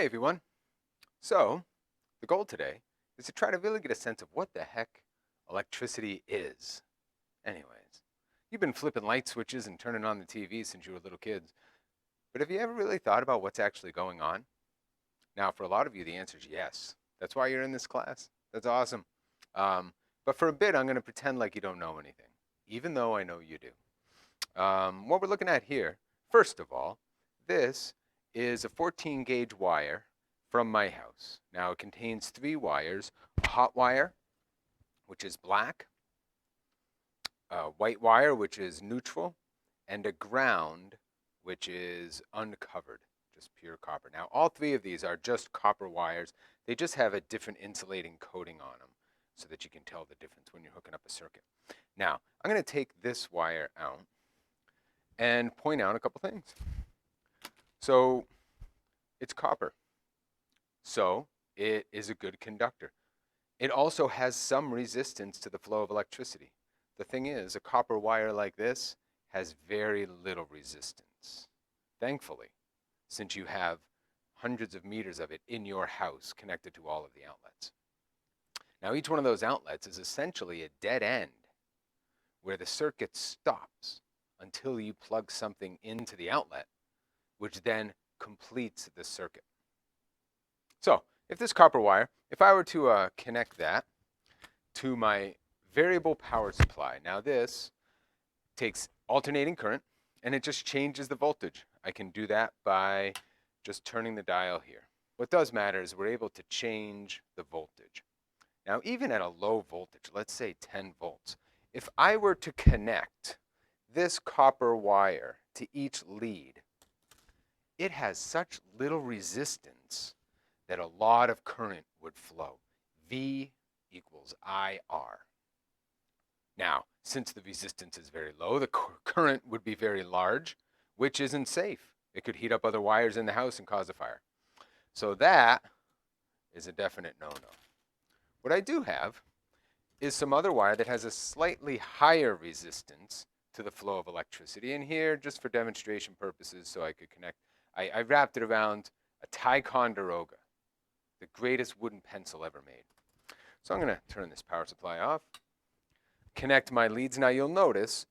everyone. So, the goal today is to try to really get a sense of what the heck electricity is. Anyways, you've been flipping light switches and turning on the TV since you were little kids, but have you ever really thought about what's actually going on? Now, for a lot of you, the answer is yes. That's why you're in this class. That's awesome. But for a bit, I'm going to pretend like you don't know anything, even though I know you do. What we're looking at here, first of all, this is a 14 gauge wire from my house. Now it contains 3 wires, a hot wire, which is black, a white wire, which is neutral, and a ground, which is uncovered, just pure copper. Now all 3 of these are just copper wires. They just have a different insulating coating on them so that you can tell the difference when you're hooking up a circuit. Now I'm going to take this wire out and point out a couple things. So it's copper, so it is a good conductor. It also has some resistance to the flow of electricity. The thing is, a copper wire like this has very little resistance, thankfully, since you have hundreds of meters of it in your house connected to all of the outlets. Now each one of those outlets is essentially a dead end where the circuit stops until you plug something into the outlet, which then completes the circuit. So if this copper wire, if I were to connect that to my variable power supply, now this takes alternating current and it just changes the voltage. I can do that by just turning the dial here. What does matter is we're able to change the voltage. Now even at a low voltage, let's say 10 volts, if I were to connect this copper wire to each lead, it has such little resistance that a lot of current would flow. V equals IR. Now, since the resistance is very low, the current would be very large, which isn't safe. It could heat up other wires in the house and cause a fire. So that is a definite no-no. What I do have is some other wire that has a slightly higher resistance to the flow of electricity. And here, just for demonstration purposes, so I could connect, I wrapped it around a Ticonderoga, the greatest wooden pencil ever made. So I'm going to turn this power supply off, connect my leads. Now you'll notice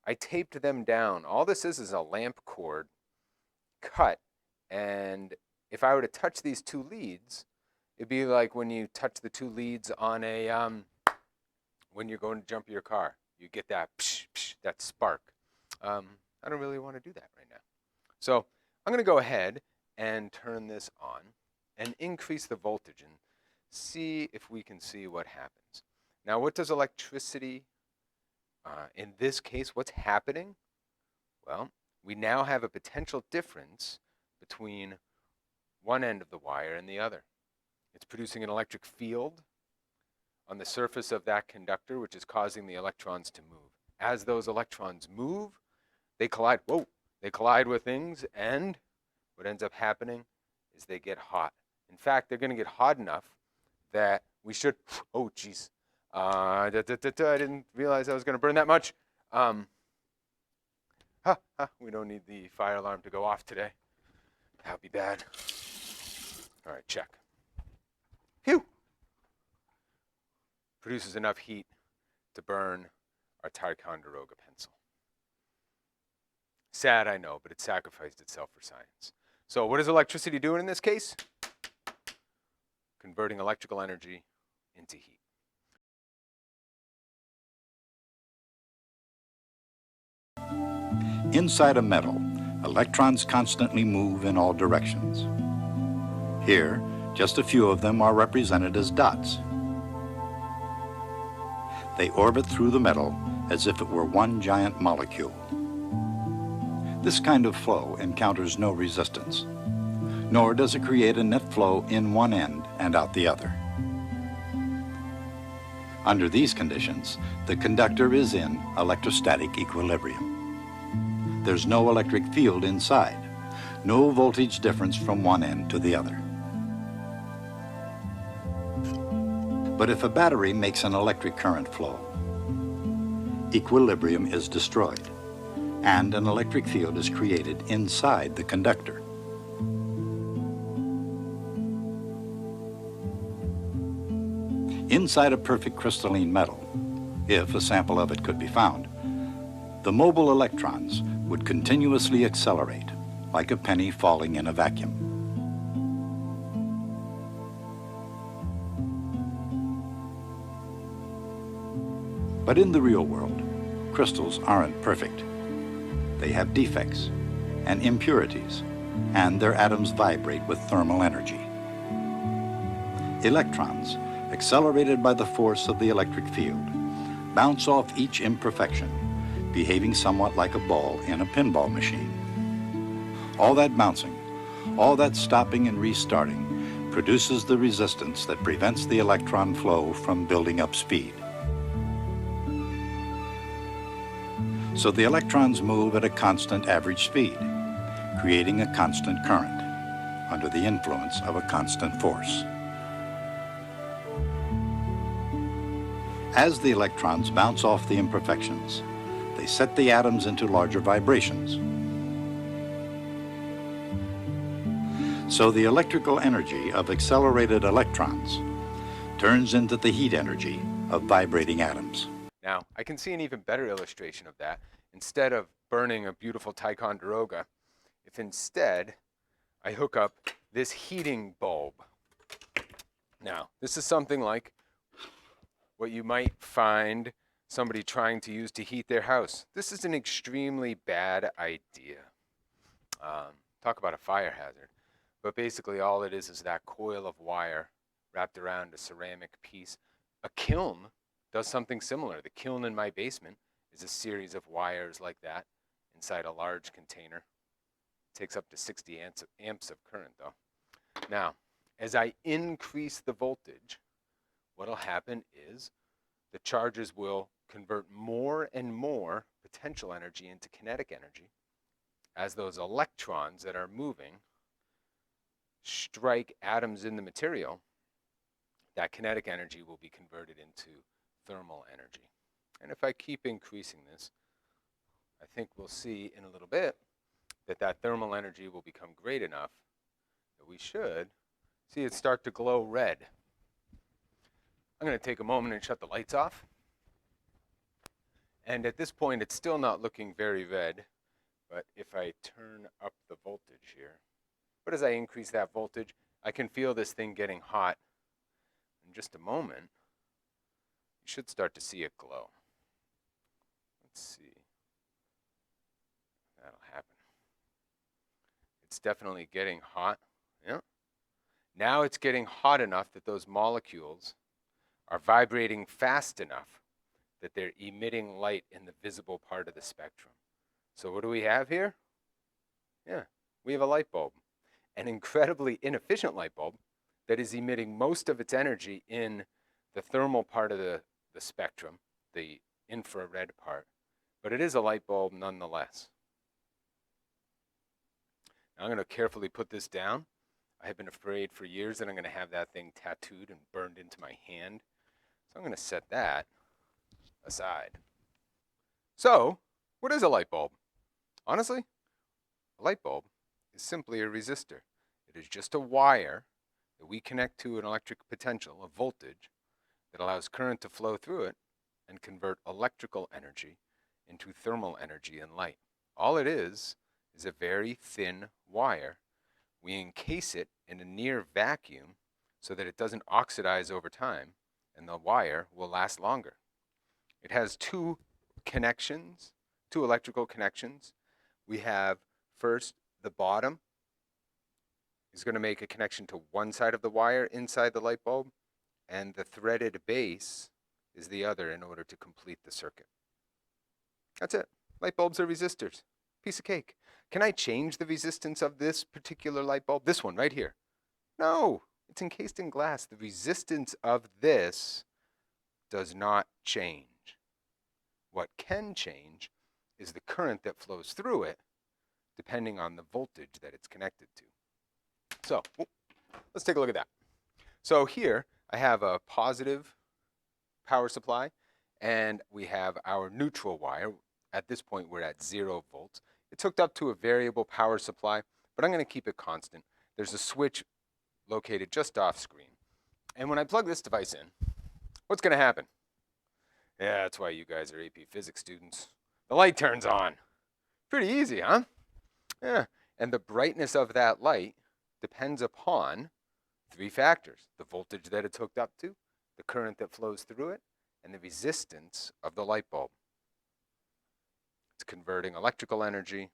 I taped them down. All this is a lamp cord cut, and if I were to touch these 2 leads, it'd be like when you touch the 2 leads on a when you're going to jump your car. You get that psh, psh, that spark. I don't really want to do that right now. So I'm going to go ahead and turn this on and increase the voltage and see if we can see what happens. Now what does electricity, in this case, what's happening? Well, we now have a potential difference between one end of the wire and the other. It's producing an electric field on the surface of that conductor, which is causing the electrons to move. As those electrons move, they collide. Whoa! They collide with things, and what ends up happening is they get hot. In fact, they're going to get hot enough that we should. Oh, geez! I didn't realize I was going to burn that much. We don't need the fire alarm to go off today. That'd be bad. All right, check. Phew! Produces enough heat to burn our Ticonderoga pencil. Sad, I know, but it sacrificed itself for science. So what is electricity doing in this case? Converting electrical energy into heat. Inside a metal, electrons constantly move in all directions. Here, just a few of them are represented as dots. They orbit through the metal as if it were one giant molecule. This kind of flow encounters no resistance, nor does it create a net flow in one end and out the other. Under these conditions, the conductor is in electrostatic equilibrium. There's no electric field inside, no voltage difference from one end to the other. But if a battery makes an electric current flow, equilibrium is destroyed, and an electric field is created inside the conductor. Inside a perfect crystalline metal, if a sample of it could be found, the mobile electrons would continuously accelerate, like a penny falling in a vacuum. But in the real world, crystals aren't perfect. They have defects and impurities, and their atoms vibrate with thermal energy. Electrons, accelerated by the force of the electric field, bounce off each imperfection, behaving somewhat like a ball in a pinball machine. All that bouncing, all that stopping and restarting, produces the resistance that prevents the electron flow from building up speed. So the electrons move at a constant average speed, creating a constant current under the influence of a constant force. As the electrons bounce off the imperfections, they set the atoms into larger vibrations. So the electrical energy of accelerated electrons turns into the heat energy of vibrating atoms. Now, I can see an even better illustration of that. Instead of burning a beautiful Ticonderoga, if instead I hook up this heating bulb. Now, this is something like what you might find somebody trying to use to heat their house. This is an extremely bad idea. Talk about a fire hazard. But basically all it is that coil of wire wrapped around a ceramic piece. A kiln does something similar. The kiln in my basement is a series of wires like that inside a large container. It takes up to 60 amps of current though. Now, as I increase the voltage, what'll happen is the charges will convert more and more potential energy into kinetic energy as those electrons that are moving strike atoms in the material. That kinetic energy will be converted into thermal energy. And if I keep increasing this, I think we'll see in a little bit that that thermal energy will become great enough that we should see it start to glow red. I'm going to take a moment and shut the lights off. And at this point, it's still not looking very red, but if I turn up the voltage here, but as I increase that voltage, I can feel this thing getting hot. In just a moment, you should start to see it glow. Let's see. That'll happen. It's definitely getting hot. Yeah. Now it's getting hot enough that those molecules are vibrating fast enough that they're emitting light in the visible part of the spectrum. So what do we have here? Yeah, we have a light bulb. An incredibly inefficient light bulb that is emitting most of its energy in the thermal part of the spectrum, the infrared part, but it is a light bulb nonetheless. Now I'm going to carefully put this down. I have been afraid for years that I'm going to have that thing tattooed and burned into my hand. So I'm going to set that aside. So, what is a light bulb? Honestly, a light bulb is simply a resistor. It is just a wire that we connect to an electric potential, a voltage, that allows current to flow through it and convert electrical energy into thermal energy and light. All it is a very thin wire. We encase it in a near vacuum so that it doesn't oxidize over time, and the wire will last longer. It has two connections, two electrical connections. We have first the bottom is going to make a connection to one side of the wire inside the light bulb, and the threaded base is the other in order to complete the circuit. That's it. Light bulbs are resistors. Piece of cake. Can I change the resistance of this particular light bulb? This one right here. No, it's encased in glass. The resistance of this does not change. What can change is the current that flows through it, depending on the voltage that it's connected to. So, let's take a look at that. So here, I have a positive power supply, and we have our neutral wire. At this point, we're at 0 volts. It's hooked up to a variable power supply, but I'm going to keep it constant. There's a switch located just off screen. And when I plug this device in, What's going to happen? Yeah, that's why you guys are AP Physics students. The light turns on. Pretty easy, huh? Yeah. And the brightness of that light depends upon three factors: the voltage that it's hooked up to, the current that flows through it, and the resistance of the light bulb. It's converting electrical energy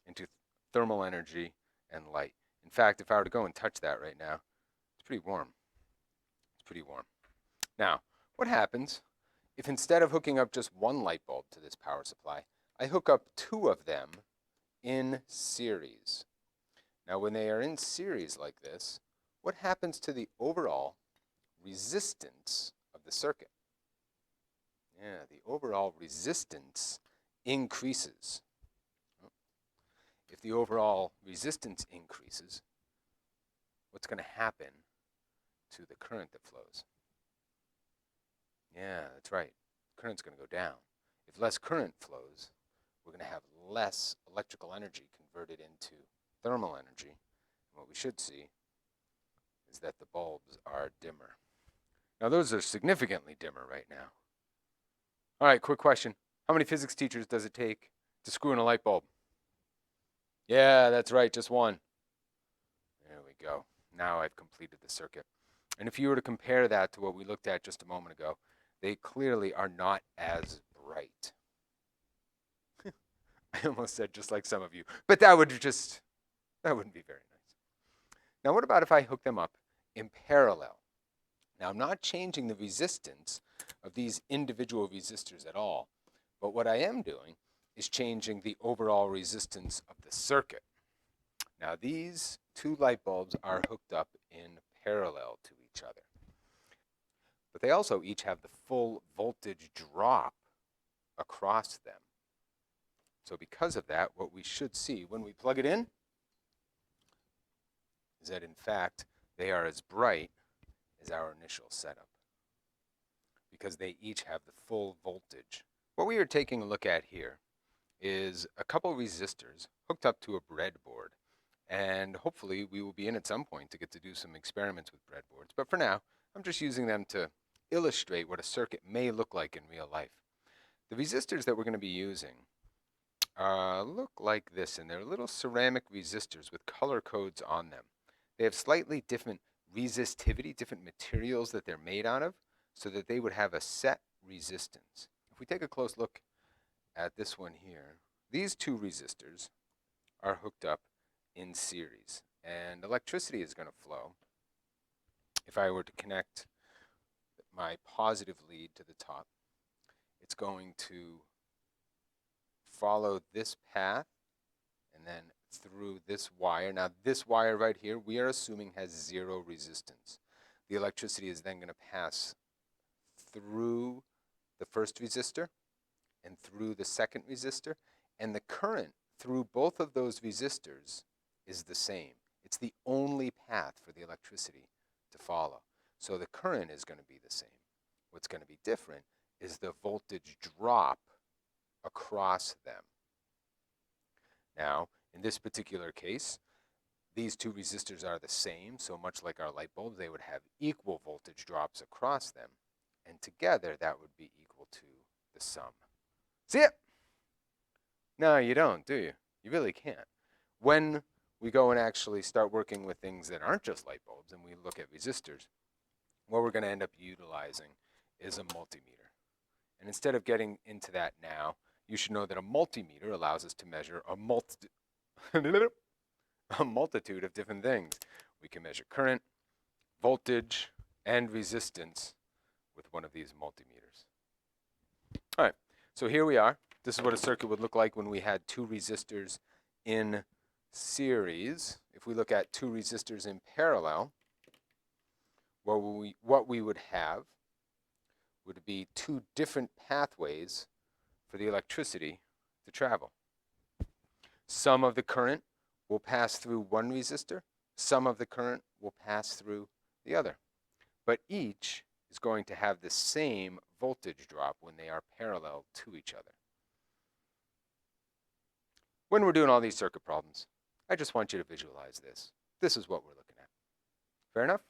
into thermal energy and light. In fact, if I were to go and touch that right now, it's pretty warm. It's pretty warm. Now, what happens if instead of hooking up just one light bulb to this power supply, I hook up two of them in series? Now, when they are in series like this, what happens to the overall resistance of the circuit? Yeah, the overall resistance increases. If the overall resistance increases, what's going to happen to the current that flows? Yeah, that's right. Current's going to go down. If less current flows, we're going to have less electrical energy converted into thermal energy. And what we should see is that the bulbs are dimmer. Now, those are significantly dimmer right now. All right, quick question. How many physics teachers does it take to screw in a light bulb? Yeah, that's right, just one. There we go. Now I've completed the circuit. And if you were to compare that to what we looked at just a moment ago, they clearly are not as bright. I almost said just like some of you, but that wouldn't be very nice. Now, what about if I hook them up in parallel? Now, I'm not changing the resistance of these individual resistors at all, but what I am doing is changing the overall resistance of the circuit. Now, these two light bulbs are hooked up in parallel to each other, but they also each have the full voltage drop across them. So because of that, what we should see when we plug it in is that, in fact, they are as bright as our initial setup because they each have the full voltage. What we are taking a look at here is a couple resistors hooked up to a breadboard. And hopefully we will be in at some point to get to do some experiments with breadboards. But for now, I'm just using them to illustrate what a circuit may look like in real life. The resistors that we're going to be using look like this, and they're little ceramic resistors with color codes on them. They have slightly different resistivity, different materials that they're made out of, so that they would have a set resistance. If we take a close look at this one here, these two resistors are hooked up in series, and electricity is going to flow. If I were to connect my positive lead to the top, it's going to follow this path and then through this wire. Now, this wire right here, we are assuming has zero resistance. The electricity is then going to pass through the first resistor and through the second resistor, and the current through both of those resistors is the same. It's the only path for the electricity to follow. So the current is going to be the same. What's going to be different is the voltage drop across them. Now, in this particular case, these two resistors are the same, so much like our light bulbs, they would have equal voltage drops across them, and together that would be equal to the sum. See it? No, you don't, do you? You really can't. When we go and actually start working with things that aren't just light bulbs and we look at resistors, what we're going to end up utilizing is a multimeter. And instead of getting into that now, you should know that a multimeter allows us to measure a multitude of different things. We can measure current, voltage, and resistance with one of these multimeters. All right, so here we are. This is what a circuit would look like when we had two resistors in series. If we look at two resistors in parallel, what we would have would be two different pathways for the electricity to travel. Some of the current will pass through one resistor, some of the current will pass through the other. But each is going to have the same voltage drop when they are parallel to each other. When we're doing all these circuit problems, I just want you to visualize this. This is what we're looking at. Fair enough?